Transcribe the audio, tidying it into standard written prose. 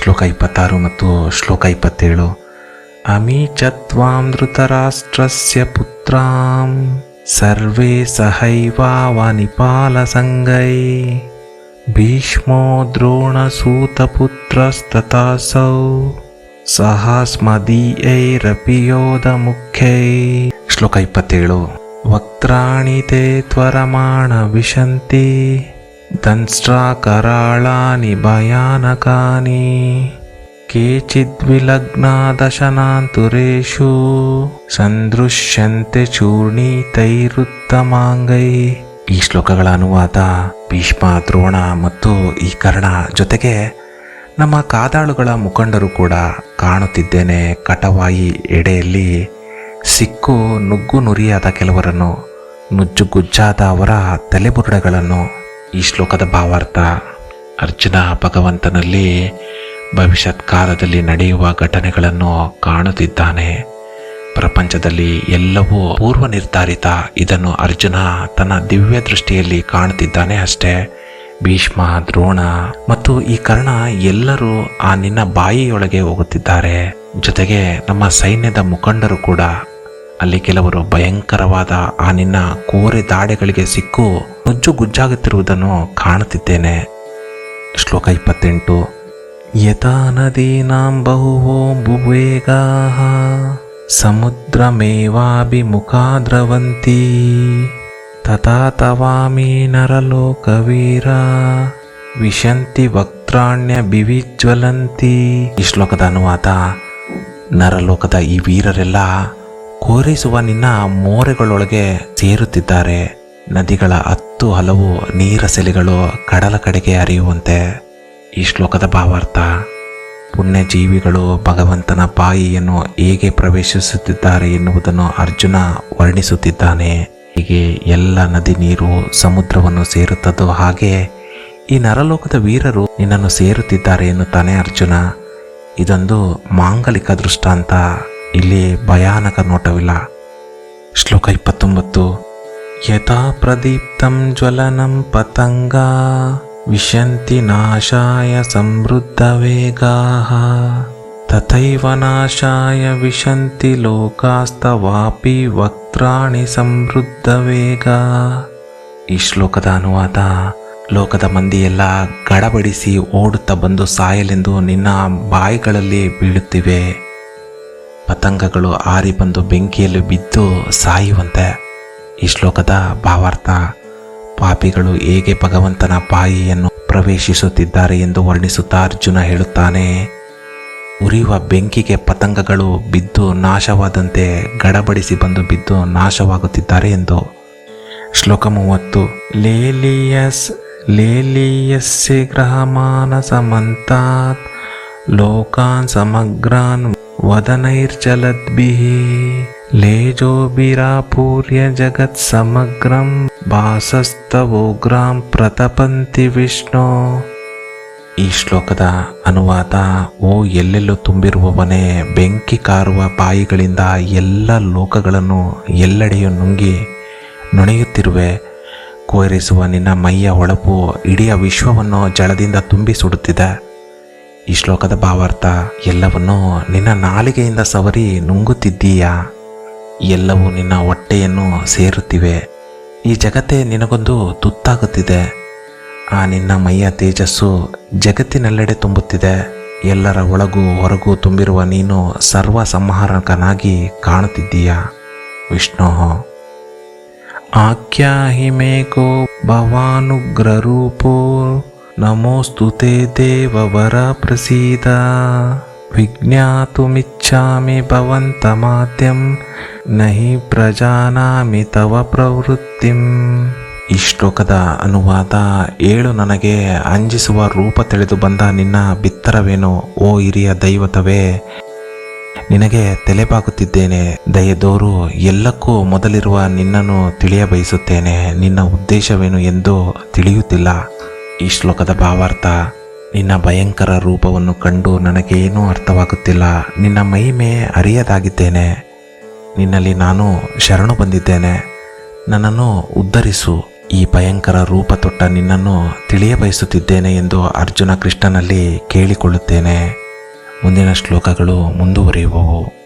ಶ್ಲೋಕ 26 ಮತ್ತು ಶ್ಲೋಕ 27. ಅಮಿ ಚತ್ವಾಂ ಧೃತರಾಷ್ಟ್ರಸ್ಯ ಪುತ್ರಾಂ ಸರ್ವೇ ಸಹೈವಾವನಿಪಾಲ ಸಂಗೈ ಭೀಷ್ಮೋ ದ್ರೋಣಸೂತಪುತ್ರಸ್ತಥಾಸೌ ಸಹಾಸ್ಮದೀಯೈರಪಿ ಯೋಧ ಮುಖ್ಯೈ. ಶ್ಲೋಕ 27. ವಕ್ತ್ರಾಣಿ ತೇ ತ್ವರಮಾಣ ವಿಶಂತಿ ದಂಷ್ಟ್ರಾಕರಾಳಾನಿ ಭಯಾನಕಾನಿ ಕೇಚಿದ್ವಿಲಗ್ನಾ ದಶನಾಂತುರೇಷು ಸಂದೃಶ್ಯಂತೆ ಚೂರ್ಣಿತೈರುತ್ತಮಾಂಗೈ. ಈ ಶ್ಲೋಕಗಳ ಅನುವಾದ ಭೀಷ್ಮ, ದ್ರೋಣ ಮತ್ತು ಈ ಕರ್ಣ ಜೊತೆಗೆ ನಮ್ಮ ಕಾದಾಳುಗಳ ಮುಖಂಡರು ಕೂಡ ಕಾಣುತ್ತಿದ್ದೇನೆ. ಕಟವಾಯಿ ಎಡೆಯಲ್ಲಿ ಸಿಕ್ಕು ನುಗ್ಗು ನುರಿಯಾದ ಕೆಲವರನ್ನು, ನುಜ್ಜುಗುಜ್ಜಾದ ಅವರ ತಲೆಬುರುಡೆಗಳನ್ನು. ಈ ಶ್ಲೋಕದ ಭಾವಾರ್ಥ: ಅರ್ಜುನ ಭಗವಂತನಲ್ಲಿ ಭವಿಷ್ಯತ್ ಕಾಲದಲ್ಲಿ ನಡೆಯುವ ಘಟನೆಗಳನ್ನು ಕಾಣುತ್ತಿದ್ದಾನೆ. ಪ್ರಪಂಚದಲ್ಲಿ ಎಲ್ಲವೂ ಪೂರ್ವ ನಿರ್ಧಾರಿತ. ಇದನ್ನು ಅರ್ಜುನ ತನ್ನ ದಿವ್ಯ ದೃಷ್ಟಿಯಲ್ಲಿ ಕಾಣುತ್ತಿದ್ದಾನೆ ಅಷ್ಟೇ. ಭೀಷ್ಮ, ದ್ರೋಣ ಮತ್ತು ಈ ಕರ್ಣ ಎಲ್ಲರೂ ಆ ನಿನ್ನ ಬಾಯಿಯೊಳಗೆ ಹೋಗುತ್ತಿದ್ದಾರೆ. ಜೊತೆಗೆ ನಮ್ಮ ಸೈನ್ಯದ ಮುಖಂಡರು ಕೂಡ. ಅಲ್ಲಿ ಕೆಲವರು ಭಯಂಕರವಾದ ಆ ನಿನ್ನ ಕೋರೆ ದಾಡೆಗಳಿಗೆ ಸಿಕ್ಕು ನುಜ್ಜುಗುಜ್ಜಾಗುತ್ತಿರುವುದನ್ನು ಕಾಣುತ್ತಿದ್ದೇನೆ. ಶ್ಲೋಕ 28. ಯಥಾ ನದೀನಾಂ ಬಹುವೋ ಭುವೇಗಾಃ ಸಮುದ್ರಮೇವಾಭಿಮುಖಾ ದ್ರವಂತಿ ತಥಾ ತವಾಮಿ ನರಲೋಕವೀರ ವಿಶಂತಿ ವಕ್ತ್ರಾಣ್ಯ ಬಿವಿಜ್ವಲಂತಿ. ಈ ಶ್ಲೋಕದ ಅನುವಾದ: ನರಲೋಕದ ಈ ವೀರರೆಲ್ಲ ಕೋರಿಸುವ ನಿನ್ನ ಮೋರೆಗಳೊಳಗೆ ಸೇರುತ್ತಿದ್ದಾರೆ. ನದಿಗಳ 10 ಹಲವು ನೀರಸೆಲೆಗಳು ಕಡಲ ಕಡೆಗೆ ಹರಿಯುವಂತೆ. ಈ ಶ್ಲೋಕದ ಭಾವಾರ್ಥ: ಪುಣ್ಯಜೀವಿಗಳು ಭಗವಂತನ ಬಾಯಿಯನ್ನು ಹೇಗೆ ಪ್ರವೇಶಿಸುತ್ತಿದ್ದಾರೆ ಎನ್ನುವುದನ್ನು ಅರ್ಜುನ ವರ್ಣಿಸುತ್ತಿದ್ದಾನೆ. ಹೀಗೆ ಎಲ್ಲ ನದಿ ನೀರು ಸಮುದ್ರವನ್ನು ಸೇರುತ್ತದೋ ಹಾಗೆ ಈ ನರಲೋಕದ ವೀರರು ನಿನ್ನನ್ನು ಸೇರುತ್ತಿದ್ದಾರೆ ಎನ್ನುತ್ತಾನೆ ಅರ್ಜುನ. ಇದೊಂದು ಮಾಂಗಲಿಕ ದೃಷ್ಟಾಂತ. ಇಲ್ಲಿ ಭಯಾನಕ ನೋಟವಿಲ್ಲ. ಶ್ಲೋಕ 29. ಯಥಾ ಪ್ರದೀಪ್ತಂ ಜ್ವಲನಂ ಪತಂಗಾ ವಿಶಂತಿ ನಾಶಾಯ ಸಮೃದ್ಧ ವೇಗಾಃ ತಥೈವ ನಾಶಾಯ ವಿಶಂತಿ ಲೋಕಾಸ್ತವಾಪಿ ವಕ್ತ್ರಾಣಿ ಸಮೃದ್ಧ ವೇಗ. ಈ ಶ್ಲೋಕದ ಅನುವಾದ: ಲೋಕದ ಮಂದಿಯೆಲ್ಲ ಗಡಬಡಿಸಿ ಓಡುತ್ತಾ ಬಂದು ಸಾಯಲೆಂದು ನಿನ್ನ ಬಾಯಿಗಳಲ್ಲಿ ಬೀಳುತ್ತಿವೆ. ಪತಂಗಗಳು ಹಾರಿ ಬಂದು ಬೆಂಕಿಯಲ್ಲಿ ಬಿದ್ದು ಸಾಯುವಂತೆ. ಈ ಶ್ಲೋಕದ ಭಾವಾರ್ಥ: ಪಾಪಿಗಳು ಹೇಗೆ ಭಗವಂತನ ಬಾಯಿಯನ್ನು ಪ್ರವೇಶಿಸುತ್ತಿದ್ದಾರೆ ಎಂದು ವರ್ಣಿಸುತ್ತಾ ಅರ್ಜುನ ಹೇಳುತ್ತಾನೆ. ಉರಿಯುವ ಬೆಂಕಿಗೆ ಪತಂಗಗಳು ಬಿದ್ದು ನಾಶವಾದಂತೆ ಗಡಬಡಿಸಿ ಬಂದು ಬಿದ್ದು ನಾಶವಾಗುತ್ತಿದ್ದಾರೆ ಎಂದು. ಶ್ಲೋಕ 30. ಲೇಲಿಯಸ್ಯ ಗ್ರಹಮಾನ ಸಮಂತಾತ್ ಲೋಕಾನ್ ಸಮಗ್ರಾನ್ ವದನೈರ್ಜಲದ್ಭಿಃ ಲೇಜೋಭಿರಾಪೂರ್ಯ ಜಗತ್ ಸಮಗ್ರಂ ಭಾಸಸ್ತವೋಗ್ರಾಂ ಪ್ರತಪಂತಿ ವಿಷ್ಣು. ಈ ಶ್ಲೋಕದ ಅನುವಾದ: ಓ ಎಲ್ಲೆಲ್ಲೂ ತುಂಬಿರುವವನೇ, ಬೆಂಕಿ ಕಾರುವ ಬಾಯಿಗಳಿಂದ ಎಲ್ಲ ಲೋಕಗಳನ್ನು ಎಲ್ಲೆಡೆಯೂ ನುಂಗಿ ನುಣಿಯುತ್ತಿರುವೆ. ಕೋರಿಸುವ ನಿನ್ನ ಮೈಯ ಹೊಳಪು ಇಡೀ ವಿಶ್ವವನ್ನು ಜಳದಿಂದ ತುಂಬಿ ಸುಡುತ್ತಿದೆ. ಈ ಶ್ಲೋಕದ ಭಾವಾರ್ಥ: ಎಲ್ಲವನ್ನೂ ನಿನ್ನ ನಾಲಿಗೆಯಿಂದ ಸವರಿ ನುಂಗುತ್ತಿದ್ದೀಯಾ. ಎಲ್ಲವೂ ನಿನ್ನ ಹೊಟ್ಟೆಯನ್ನು ಸೇರುತ್ತಿವೆ. ಈ ಜಗತ್ತೇ ನಿನಗೊಂದು ತುತ್ತಾಗುತ್ತಿದೆ. ಆ ನಿನ್ನ ಮೈಯ ತೇಜಸ್ಸು ಜಗತ್ತಿನೆಲ್ಲೆಡೆ ತುಂಬುತ್ತಿದೆ. ಎಲ್ಲರ ಒಳಗೂ ಹೊರಗೂ ತುಂಬಿರುವ ನೀನು ಸರ್ವ ಸಂಹಾರಕನಾಗಿ ಕಾಣುತ್ತಿದ್ದೀಯ. ವಿಷ್ಣು ಆಖ್ಯಾಹಿ ಮೇಕೋ ಭವಾನುಗ್ರರೂಪೋ ನಮೋಸ್ತುತೆ ದೇವವರ ಪ್ರಸೀದ ವಿಜ್ಞಾತುಮಿಚ್ಛಾಮಿ ಭವಂತಮಾದ್ಯಂ ನಹಿ ಪ್ರಜಾನಾಮಿ ತವ ಪ್ರವೃತ್ತಿಂ. ಈ ಶ್ಲೋಕದ ಅನುವಾದ: ಏಳು ನನಗೆ ಅಂಜಿಸುವ ರೂಪ ತಿಳಿದು ಬಂದ ನಿನ್ನ ಬಿತ್ತರವೇನು. ಓ ಹಿರಿಯ ದೈವತವೇ, ನಿನಗೆ ತಲೆಬಾಗುತ್ತಿದ್ದೇನೆ. ದಯೆದೋರು, ಎಲ್ಲಕ್ಕೂ ಮೊದಲಿರುವ ನಿನ್ನನ್ನು ತಿಳಿಯ ಬಯಸುತ್ತೇನೆ. ನಿನ್ನ ಉದ್ದೇಶವೇನು ಎಂದು ತಿಳಿಯುತ್ತಿಲ್ಲ. ಈ ಶ್ಲೋಕದ ಭಾವಾರ್ಥ: ನಿನ್ನ ಭಯಂಕರ ರೂಪವನ್ನು ಕಂಡು ನನಗೇನೂ ಅರ್ಥವಾಗುತ್ತಿಲ್ಲ. ನಿನ್ನ ಮಹಿಮೆ ಅರಿಯದಾಗಿದ್ದೇನೆ. ನಿನ್ನಲ್ಲಿ ನಾನು ಶರಣು ಬಂದಿದ್ದೇನೆ. ನನ್ನನ್ನು ಉದ್ಧರಿಸು. ಈ ಭಯಂಕರ ರೂಪ ತೊಟ್ಟ ನಿನ್ನನ್ನು ತಿಳಿಯ ಬಯಸುತ್ತಿದ್ದೇನೆ ಎಂದು ಅರ್ಜುನ ಕೃಷ್ಣನಲ್ಲಿ ಕೇಳಿಕೊಳ್ಳುತ್ತೇನೆ. ಮುಂದಿನ ಶ್ಲೋಕಗಳು ಮುಂದುವರಿಯುವವು.